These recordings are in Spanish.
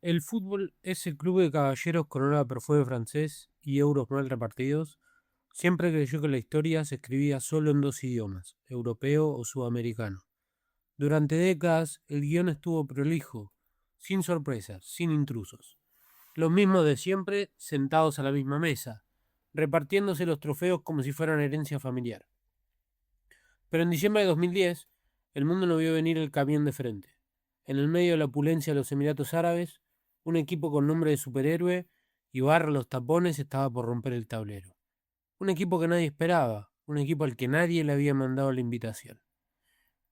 El fútbol, ese club de caballeros con olor a perfume francés y euros mal repartidos, siempre creyó que la historia se escribía solo en dos idiomas, europeo o sudamericano. Durante décadas, el guión estuvo prolijo, sin sorpresas, sin intrusos. Los mismos de siempre, sentados a la misma mesa, repartiéndose los trofeos como si fueran herencia familiar. Pero en diciembre de 2010, el mundo no vio venir el camión de frente. En el medio de la opulencia de los Emiratos Árabes, un equipo con nombre de superhéroe y barra los tapones estaba por romper el tablero. Un equipo que nadie esperaba, un equipo al que nadie le había mandado la invitación.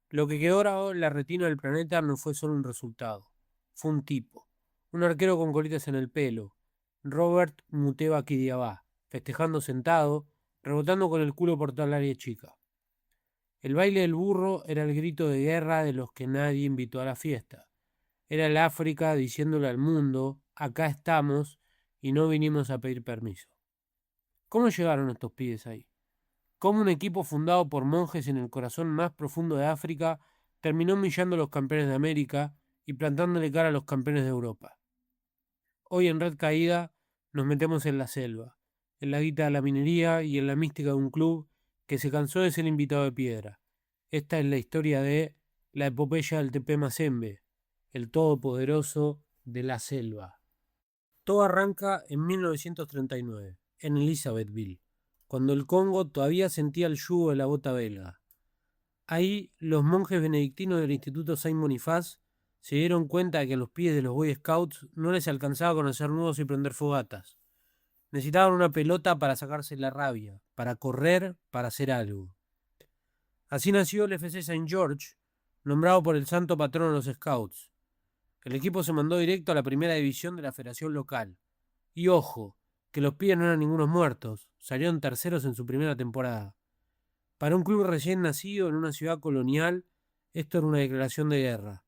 Lo que quedó grabado en la retina del planeta no fue solo un resultado, fue un tipo. Un arquero con colitas en el pelo, Robert Muteba Kidiaba, festejando sentado, rebotando con el culo por toda el área chica. El baile del burro era el grito de guerra de los que nadie invitó a la fiesta. Era el África diciéndole al mundo, acá estamos y no vinimos a pedir permiso. ¿Cómo llegaron estos pibes ahí? ¿Cómo un equipo fundado por monjes en el corazón más profundo de África terminó humillando a los campeones de América y plantándole cara a los campeones de Europa? Hoy en Red Caída nos metemos en la selva, en la guita de la minería y en la mística de un club que se cansó de ser invitado de piedra. Esta es la historia de la epopeya del TP Mazembe, el todopoderoso de la selva. Todo arranca en 1939, en Elizabethville, cuando el Congo todavía sentía el yugo de la bota belga. Ahí, los monjes benedictinos del Instituto Saint Boniface se dieron cuenta de que a los pies de los Boy Scouts no les alcanzaba con hacer nudos y prender fogatas. Necesitaban una pelota para sacarse la rabia, para correr, para hacer algo. Así nació el FC Saint George, nombrado por el santo patrono de los Scouts. El equipo se mandó directo a la primera división de la federación local. Y ojo, que los pibes no eran ningunos muertos, salieron terceros en su primera temporada. Para un club recién nacido en una ciudad colonial, esto era una declaración de guerra.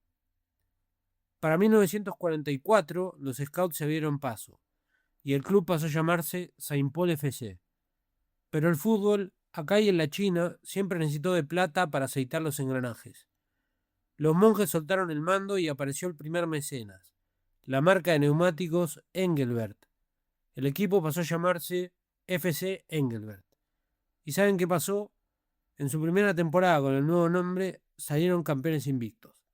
Para 1944, los Scouts se abrieron paso, y el club pasó a llamarse Saint Paul FC. Pero el fútbol, acá y en la China, siempre necesitó de plata para aceitar los engranajes. Los monjes soltaron el mando y apareció el primer mecenas, la marca de neumáticos Engelbert. El equipo pasó a llamarse FC Engelbert. ¿Y saben qué pasó? En su primera temporada con el nuevo nombre salieron campeones invictos.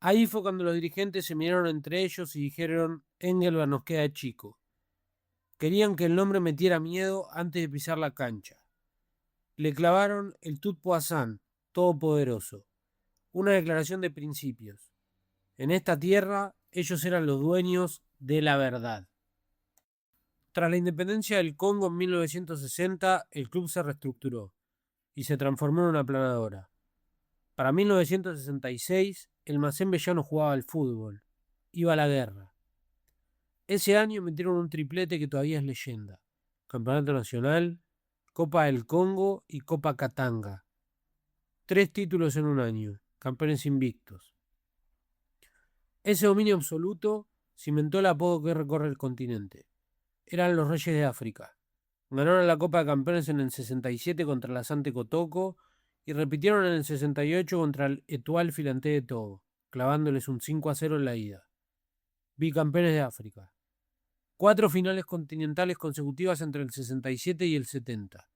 Ahí fue cuando los dirigentes se miraron entre ellos y dijeron, Engelbert nos queda chico. Querían que el nombre metiera miedo antes de pisar la cancha. Le clavaron el Tout Puissant, todopoderoso, una declaración de principios. En esta tierra ellos eran los dueños de la verdad. Tras la independencia del Congo en 1960, el club se reestructuró y se transformó en una planadora. Para 1966, el Mazembe ya no jugaba al fútbol, iba a la guerra. Ese año metieron un triplete que todavía es leyenda. Campeonato Nacional, Copa del Congo y Copa Katanga. 3 títulos en un año, campeones invictos. Ese dominio absoluto cimentó el apodo que recorre el continente. Eran los Reyes de África. Ganaron la Copa de Campeones en el 67 contra la Sante Kotoko y repitieron en el 68 contra el Etoile Filanté de Togo, clavándoles un 5-0 en la ida. Bicampeones de África. 4 finales continentales consecutivas entre el 67 y el 70.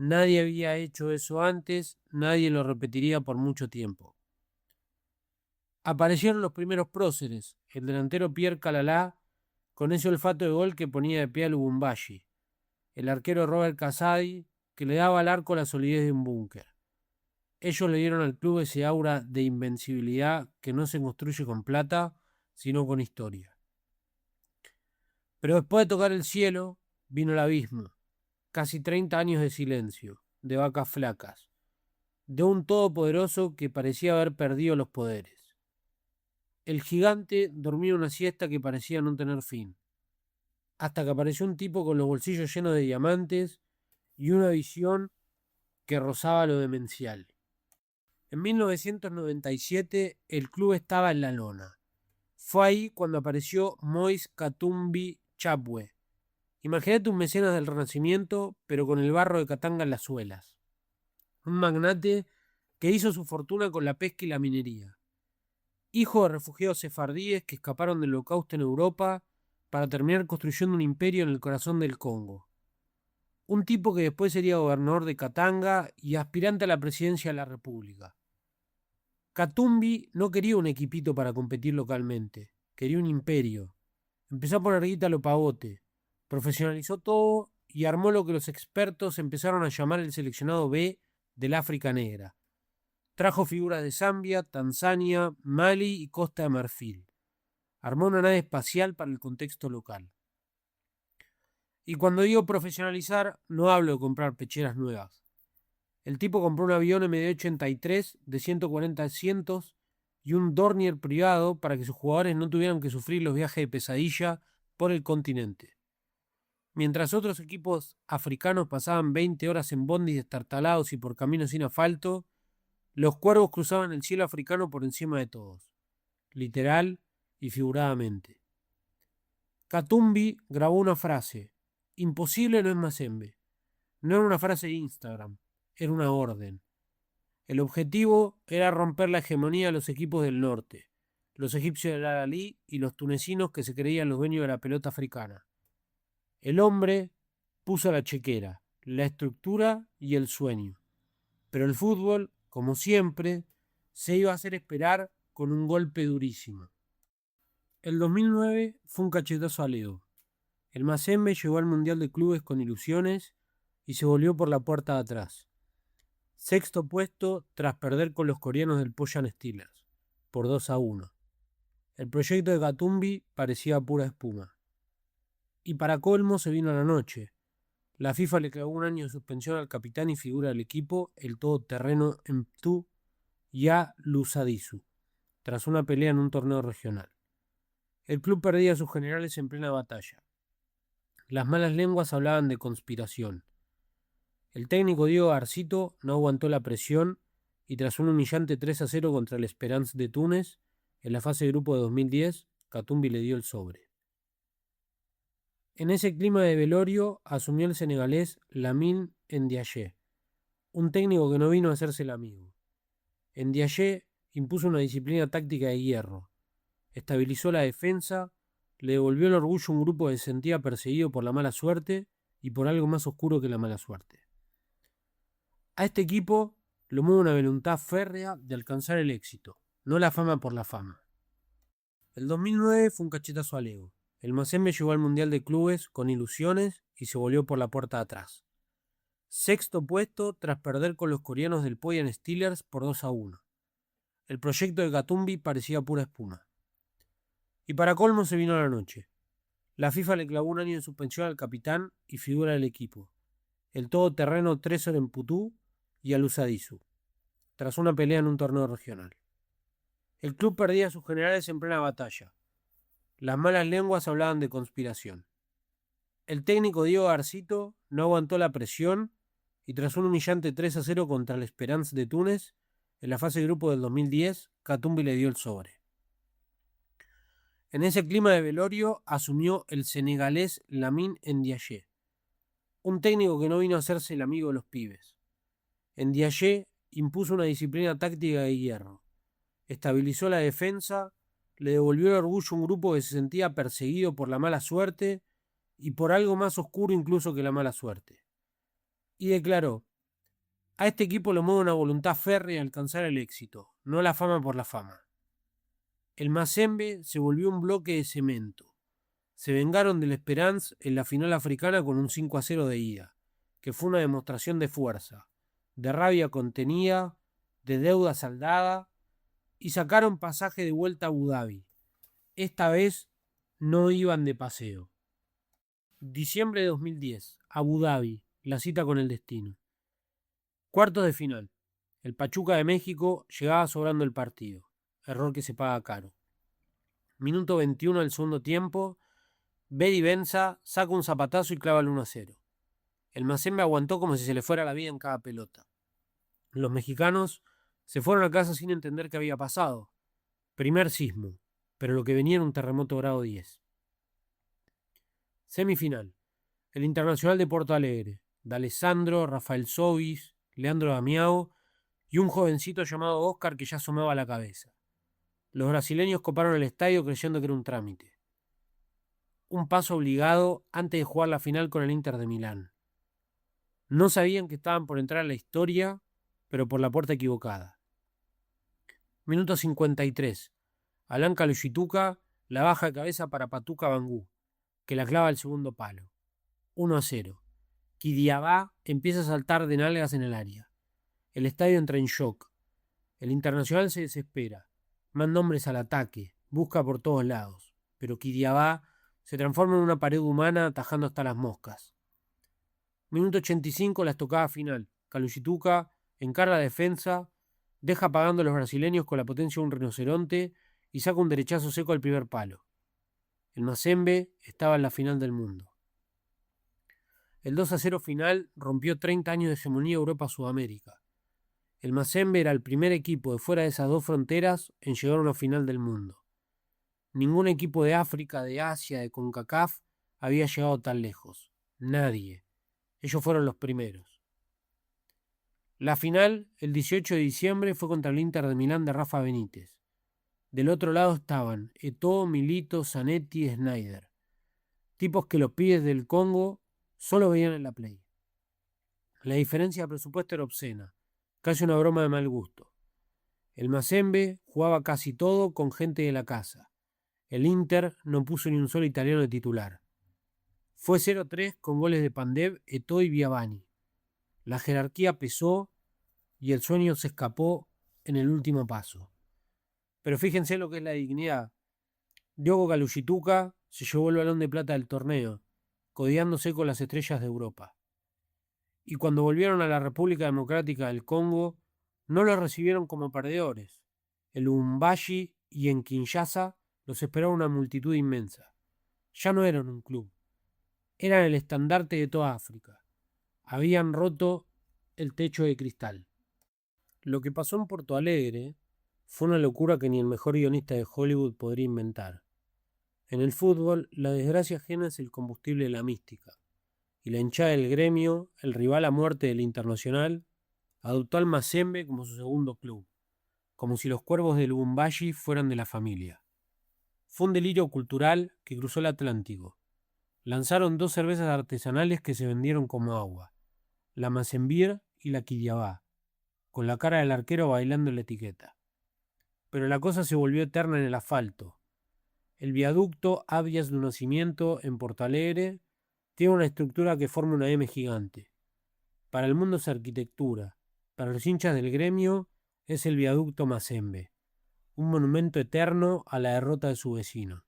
Nadie había hecho eso antes, nadie lo repetiría por mucho tiempo. Aparecieron los primeros próceres, el delantero Pierre Calalá, con ese olfato de gol que ponía de pie a Lubumbashi, el arquero Robert Casadi, que le daba al arco la solidez de un búnker. Ellos le dieron al club ese aura de invencibilidad que no se construye con plata, sino con historia. Pero después de tocar el cielo, vino el abismo. Casi 30 años de silencio, de vacas flacas, de un todopoderoso que parecía haber perdido los poderes. El gigante dormía una siesta que parecía no tener fin, hasta que apareció un tipo con los bolsillos llenos de diamantes y una visión que rozaba lo demencial. En 1997 el club estaba en la lona. Fue ahí cuando apareció Moise Katumbi Chapwe. Imagínate un mecenas del Renacimiento, pero con el barro de Katanga en las suelas. Un magnate que hizo su fortuna con la pesca y la minería. hijo de refugiados sefardíes que escaparon del Holocausto en Europa para terminar construyendo un imperio en el corazón del Congo. Un tipo que después sería gobernador de Katanga y aspirante a la presidencia de la República. Katumbi no quería un equipito para competir localmente, quería un imperio. Empezó a poner guita a lo pavote, profesionalizó todo y armó lo que los expertos empezaron a llamar el seleccionado B del África Negra. Trajo figuras de Zambia, Tanzania, Mali y Costa de Marfil. Armó una nave espacial para el contexto local. Y cuando digo profesionalizar, no hablo de comprar pecheras nuevas. El tipo compró un avión MD-83 de 140 asientos y un Dornier privado para que sus jugadores no tuvieran que sufrir los viajes de pesadilla por el continente. Mientras otros equipos africanos pasaban 20 horas en bondis destartalados y por caminos sin asfalto, los cuervos cruzaban el cielo africano por encima de todos, literal y figuradamente. Katumbi grabó una frase: imposible no es Mazembe. No era una frase de Instagram, era una orden. El objetivo era romper la hegemonía de los equipos del norte, los egipcios del Al-Ahly y los tunecinos que se creían los dueños de la pelota africana. El hombre puso la chequera, la estructura y el sueño. Pero el fútbol, como siempre, se iba a hacer esperar con un golpe durísimo. El 2009 fue un cachetazo a Leo. El Mazembe llegó al Mundial de Clubes con ilusiones y se volvió por la puerta de atrás. Sexto puesto tras perder con los coreanos del Poyan Steelers, por 2-1. El proyecto de Katumbi parecía pura espuma. Y para colmo se vino la noche. La FIFA le clavó un año de suspensión al capitán y figura del equipo, el todoterreno Mtu Lusadisu, tras una pelea en un torneo regional. El club perdía a sus generales en plena batalla. Las malas lenguas hablaban de conspiración. El técnico Diego Arcito no aguantó la presión y tras un humillante 3-0 contra el Esperance de Túnez, en la fase de grupo de 2010, Katumbi le dio el sobre. En ese clima de velorio asumió el senegalés Lamine Ndiaye, un técnico que no vino a hacerse el amigo. Ndiaye impuso una disciplina táctica de hierro, estabilizó la defensa, le devolvió el orgullo a un grupo que se sentía perseguido por la mala suerte y por algo más oscuro que la mala suerte. A este equipo lo mueve una voluntad férrea de alcanzar el éxito, no la fama por la fama. El 2009 fue un cachetazo a Leo. El Mazembe llegó al Mundial de Clubes con ilusiones y se volvió por la puerta de atrás. Sexto puesto tras perder con los coreanos del Poyan Steelers por 2-1. El proyecto de Katumbi parecía pura espuma. Y para colmo se vino la noche. La FIFA le clavó un año de suspensión al capitán y figura del equipo, el todoterreno Tresor Mputu y al Lusadisu, tras una pelea en un torneo regional. El club perdía a sus generales en plena batalla. Las malas lenguas hablaban de conspiración. El técnico Diego Arcito no aguantó la presión y tras un humillante 3-0 contra el Esperance de Túnez, en la fase de grupo del 2010, Katumbi le dio el sobre. En ese clima de velorio asumió el senegalés Lamine Ndiaye, un técnico que no vino a hacerse el amigo de los pibes. Ndiaye impuso una disciplina táctica de hierro, estabilizó la defensa, le devolvió el orgullo a un grupo que se sentía perseguido por la mala suerte y por algo más oscuro incluso que la mala suerte. Y declaró: a este equipo lo mueve una voluntad férrea de alcanzar el éxito, no la fama por la fama. El Mazembe se volvió un bloque de cemento. Se vengaron del Esperance en la final africana con un 5-0 de ida, que fue una demostración de fuerza, de rabia contenida, de deuda saldada, y sacaron pasaje de vuelta a Abu Dhabi. Esta vez no iban de paseo. Diciembre de 2010, Abu Dhabi, la cita con el destino. Cuartos de final. El Pachuca de México llegaba sobrando el partido. Error que se paga caro. Minuto 21 del segundo tiempo. Bedi Benza saca un zapatazo y clava el 1-0. El Mazembe aguantó como si se le fuera la vida en cada pelota. Los mexicanos se fueron a casa sin entender qué había pasado. Primer sismo, pero lo que venía era un terremoto grado 10. Semifinal. El Internacional de Porto Alegre. D'Alessandro, Rafael Sobis, Leandro Damiao y un jovencito llamado Oscar que ya asomaba la cabeza. Los brasileños coparon el estadio creyendo que era un trámite. Un paso obligado antes de jugar la final con el Inter de Milán. No sabían que estaban por entrar a la historia, pero por la puerta equivocada. Minuto 53. Alan Kalushituka la baja de cabeza para Patuca Bangú, que la clava al segundo palo. 1-0. Kidiabá empieza a saltar de nalgas en el área. El estadio entra en shock. El Internacional se desespera. Manda hombres al ataque. Busca por todos lados. Pero Kidiabá se transforma en una pared humana atajando hasta las moscas. Minuto 85, la estocada final. Kalushituka encara la defensa, deja apagando a los brasileños con la potencia de un rinoceronte y saca un derechazo seco al primer palo. El Mazembe estaba en la final del mundo. El 2-0 final rompió 30 años de hegemonía Europa-Sudamérica. El Mazembe era el primer equipo de fuera de esas dos fronteras en llegar a una final del mundo. Ningún equipo de África, de Asia, de CONCACAF había llegado tan lejos. Nadie. Ellos fueron los primeros. La final, el 18 de diciembre, fue contra el Inter de Milán de Rafa Benítez. Del otro lado estaban Eto'o, Milito, Zanetti y Sneijder. Tipos que los pibes del Congo solo veían en la Play. La diferencia de presupuesto era obscena, casi una broma de mal gusto. El Mazembe jugaba casi todo con gente de la casa. El Inter no puso ni un solo italiano de titular. Fue 0-3 con goles de Pandev, Eto'o y Viabani. La jerarquía pesó y el sueño se escapó en el último paso. Pero fíjense lo que es la dignidad. Diogo Kalushituka se llevó el balón de plata del torneo, codeándose con las estrellas de Europa. Y cuando volvieron a la República Democrática del Congo, no los recibieron como perdedores. En Lubumbashi y en Kinshasa los esperaba una multitud inmensa. Ya no eran un club, eran el estandarte de toda África. Habían roto el techo de cristal. Lo que pasó en Porto Alegre fue una locura que ni el mejor guionista de Hollywood podría inventar. En el fútbol, la desgracia ajena es el combustible de la mística, y la hinchada del gremio, el rival a muerte del Internacional, adoptó al Mazembe como su segundo club, como si los cuervos de Lubumbashi fueran de la familia. Fue un delirio cultural que cruzó el Atlántico. Lanzaron dos cervezas artesanales que se vendieron como agua, la Mazembier y la Kidiabá, con la cara del arquero bailando en la etiqueta. Pero la cosa se volvió eterna en el asfalto. El viaducto Abias do Nacimiento en Porto Alegre tiene una estructura que forma una M gigante. Para el mundo es arquitectura, para los hinchas del gremio es el viaducto Mazembe, un monumento eterno a la derrota de su vecino.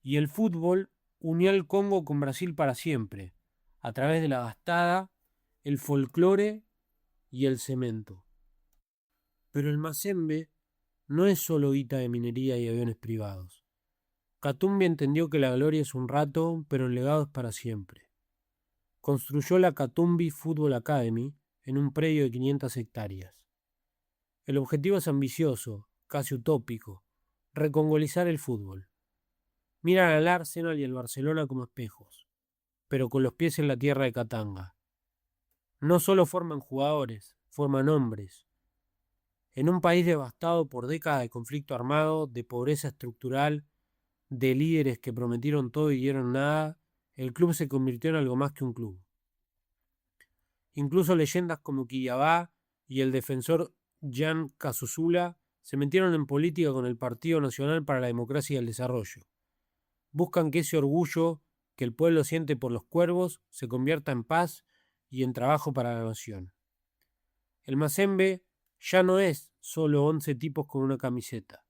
Y el fútbol unió al Congo con Brasil para siempre, a través de la gastada, el folclore y el cemento. Pero el Mazembe no es solo guita de minería y aviones privados. Katumbi entendió que la gloria es un rato, pero el legado es para siempre. Construyó la Katumbi Football Academy en un predio de 500 hectáreas. El objetivo es ambicioso, casi utópico, recongolizar el fútbol. Miran al Arsenal y al Barcelona como espejos, pero con los pies en la tierra de Katanga. No solo forman jugadores, forman hombres. En un país devastado por décadas de conflicto armado, de pobreza estructural, de líderes que prometieron todo y dieron nada, el club se convirtió en algo más que un club. Incluso leyendas como Kidiabá y el defensor Jan Kazuzula se metieron en política con el Partido Nacional para la Democracia y el Desarrollo. Buscan que ese orgullo que el pueblo siente por los cuervos se convierta en paz y en trabajo para la nación. El Mazembe ya no es solo 11 tipos con una camiseta.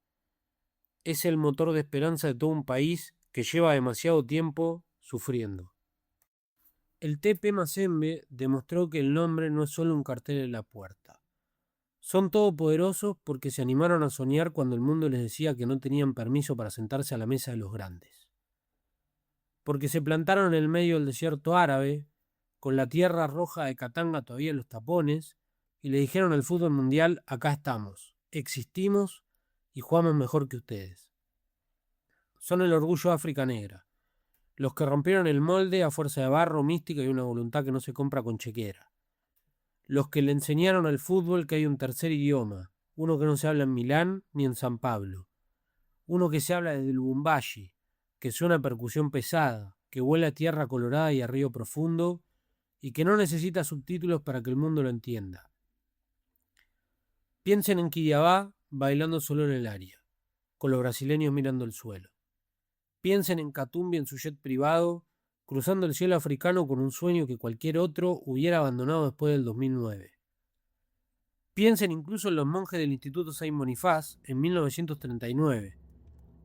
Es el motor de esperanza de todo un país que lleva demasiado tiempo sufriendo. El TP Mazembe demostró que el nombre no es solo un cartel en la puerta. Son todopoderosos porque se animaron a soñar cuando el mundo les decía que no tenían permiso para sentarse a la mesa de los grandes. Porque se plantaron en el medio del desierto árabe, con la tierra roja de Katanga todavía en los tapones, y le dijeron al fútbol mundial: acá estamos, existimos y jugamos mejor que ustedes. Son el orgullo de África Negra, los que rompieron el molde a fuerza de barro, mística y una voluntad que no se compra con chequera. Los que le enseñaron al fútbol que hay un tercer idioma, uno que no se habla en Milán ni en San Pablo, uno que se habla desde Lubumbashi, que suena a percusión pesada, que huele a tierra colorada y a río profundo, y que no necesita subtítulos para que el mundo lo entienda. Piensen en Quillabá bailando solo en el área, con los brasileños mirando el suelo. Piensen en Katumbi en su jet privado, cruzando el cielo africano con un sueño que cualquier otro hubiera abandonado después del 2009. Piensen incluso en los monjes del Instituto Saint Boniface en 1939,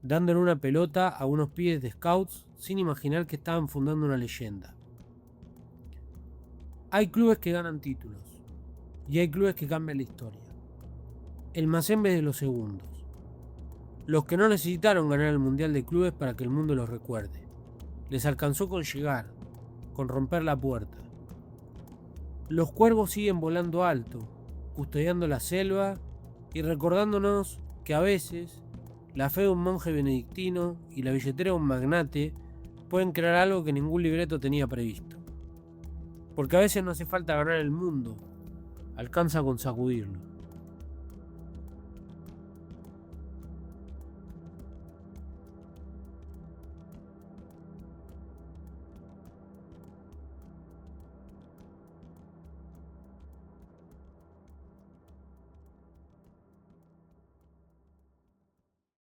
dándole una pelota a unos pibes de scouts sin imaginar que estaban fundando una leyenda. Hay clubes que ganan títulos y hay clubes que cambian la historia. El Mazembe es de los segundos. Los que no necesitaron ganar el Mundial de Clubes para que el mundo los recuerde. Les alcanzó con llegar, con romper la puerta. Los cuervos siguen volando alto, custodiando la selva y recordándonos que a veces la fe de un monje benedictino y la billetera de un magnate pueden crear algo que ningún libreto tenía previsto. Porque a veces no hace falta ganar el mundo, alcanza con sacudirlo.